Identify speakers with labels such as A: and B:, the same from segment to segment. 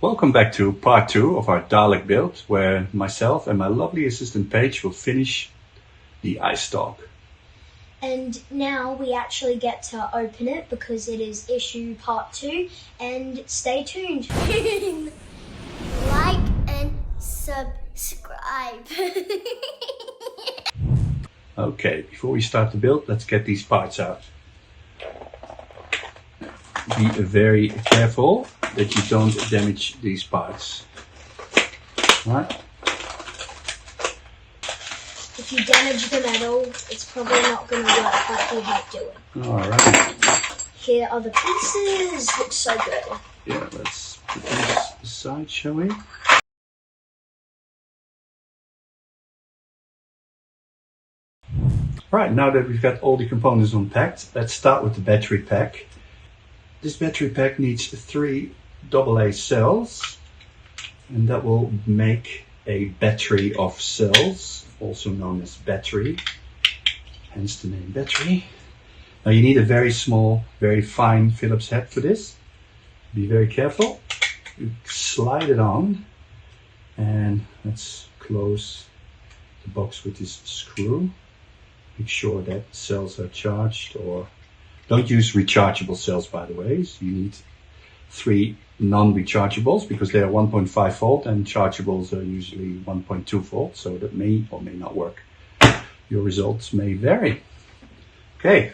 A: Welcome back to part 2 of our Dalek build, where myself and my lovely assistant Paige will finish the eyestalk.
B: And now we actually get to open it because it is issue part 2, and stay tuned.
C: Like and subscribe.
A: Okay, before we start the build, let's get these parts out. Be very careful that you don't damage these parts. Right?
B: If you damage them at all, it's probably not going to work like we had doing.
A: Alright.
B: Here are the pieces. Looks so good.
A: Yeah, let's put this aside, shall we? Right, now that we've got all the components unpacked, let's start with the battery pack. This battery pack needs 3 AA cells, and that will make a battery of cells, also known as battery, hence the name battery. Now you need a very small, very fine Phillips head for this. Be very careful. You slide it on, and let's close the box with this screw. Make sure that cells are charged, or don't use rechargeable cells, by the way. So you need 3 non-rechargeables because they are 1.5 volt and chargeables are usually 1.2 volt. So that may or may not work. Your results may vary. Okay,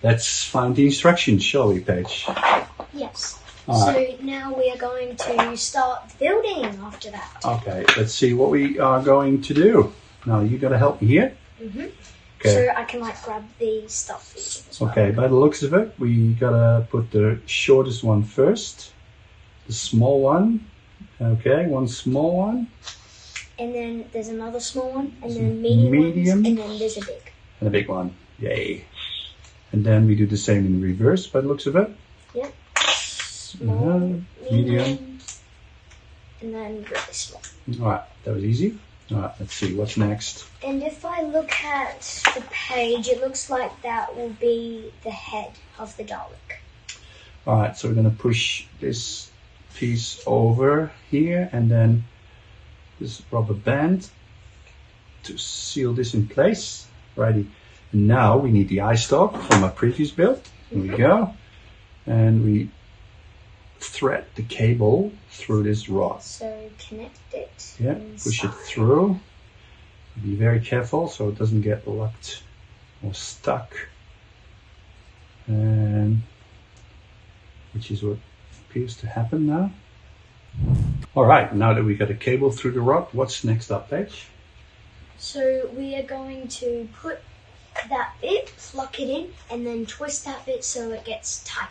A: let's find the instructions, shall we, Paige?
B: Yes.
A: Alright.
B: So now we are going to start building after that.
A: Okay, let's see what we are going to do. Now you gotta help me here.
B: Mm-hmm.
A: Okay.
B: So I can grab the stuff as well.
A: Okay, by the looks of it, we gotta put the shortest one first. The small one. Okay, one small one.
B: And then there's another small one, and then medium ones, and then there's a big.
A: And a big one. Yay. And then we do the same in reverse by the looks of it.
B: Yep. Small,
A: medium.
B: and then really small.
A: Alright, that was easy. Alright, let's see, what's next?
B: And if I look at the page, it looks like that will be the head of the Dalek.
A: Alright, so we're going to push this piece over here and then this rubber band to seal this in place. Righty. And now we need the eyestalk from our previous build. Here we go. And we thread the cable through this rod.
B: So connect it.
A: Yeah, push it through. Be very careful so it doesn't get locked or stuck. And which is what appears to happen now. Alright, now that we got a cable through the rod, what's next up, Paige?
B: So we are going to put that bit, plug it in, and then twist that bit so it gets tight.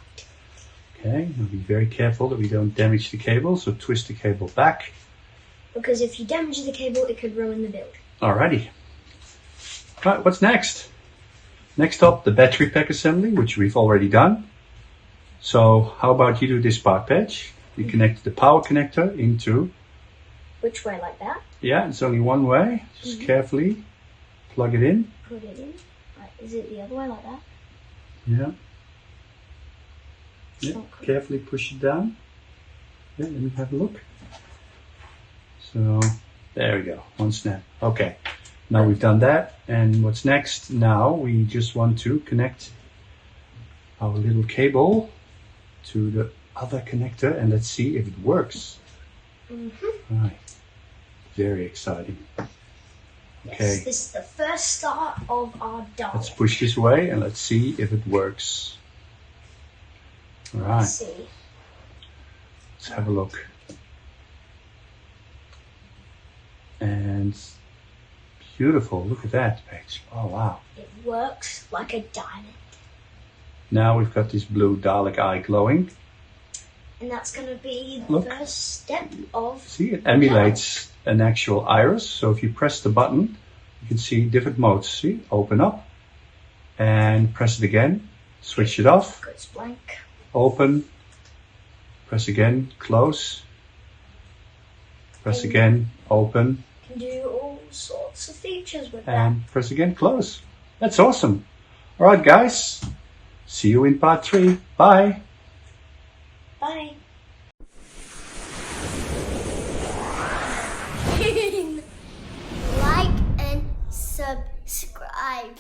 A: Okay, now be very careful that we don't damage the cable, so twist the cable back.
B: Because if you damage the cable, it could ruin the build.
A: Alrighty. Right, what's next? Next up, the battery pack assembly, which we've already done. So how about you do this part, Paige? You connect the power connector into...
B: Which way, like that?
A: Yeah, it's only one way. Just carefully plug it in.
B: Put it in. Right, is it the other way, like that?
A: Yeah. Yeah, carefully push it down. Yeah, let me have a look. So, there we go, one snap. Okay, now we've done that. And what's next? Now we just want to connect our little cable to the other connector and let's see if it works. Right, very exciting. Okay.
B: Yes, this is the first start of our Dalek.
A: Let's push this way and let's see if it works. All right.
B: Let's see.
A: Let's have a look. And beautiful. Look at that, Paige. Oh, wow.
B: It works like a diamond.
A: Now we've got this blue Dalek eye glowing.
B: And that's going to be the first step of...
A: See, it emulates an actual iris. So if you press the button, you can see different modes. See, open up and press it again. Switch it off.
B: Goes blank.
A: Open. Press again. Close. Press again. Open.
B: You can do all sorts of features with
A: And press again. Close. That's awesome. All right, guys. See you in part 3. Bye.
B: Bye.
C: subscribe.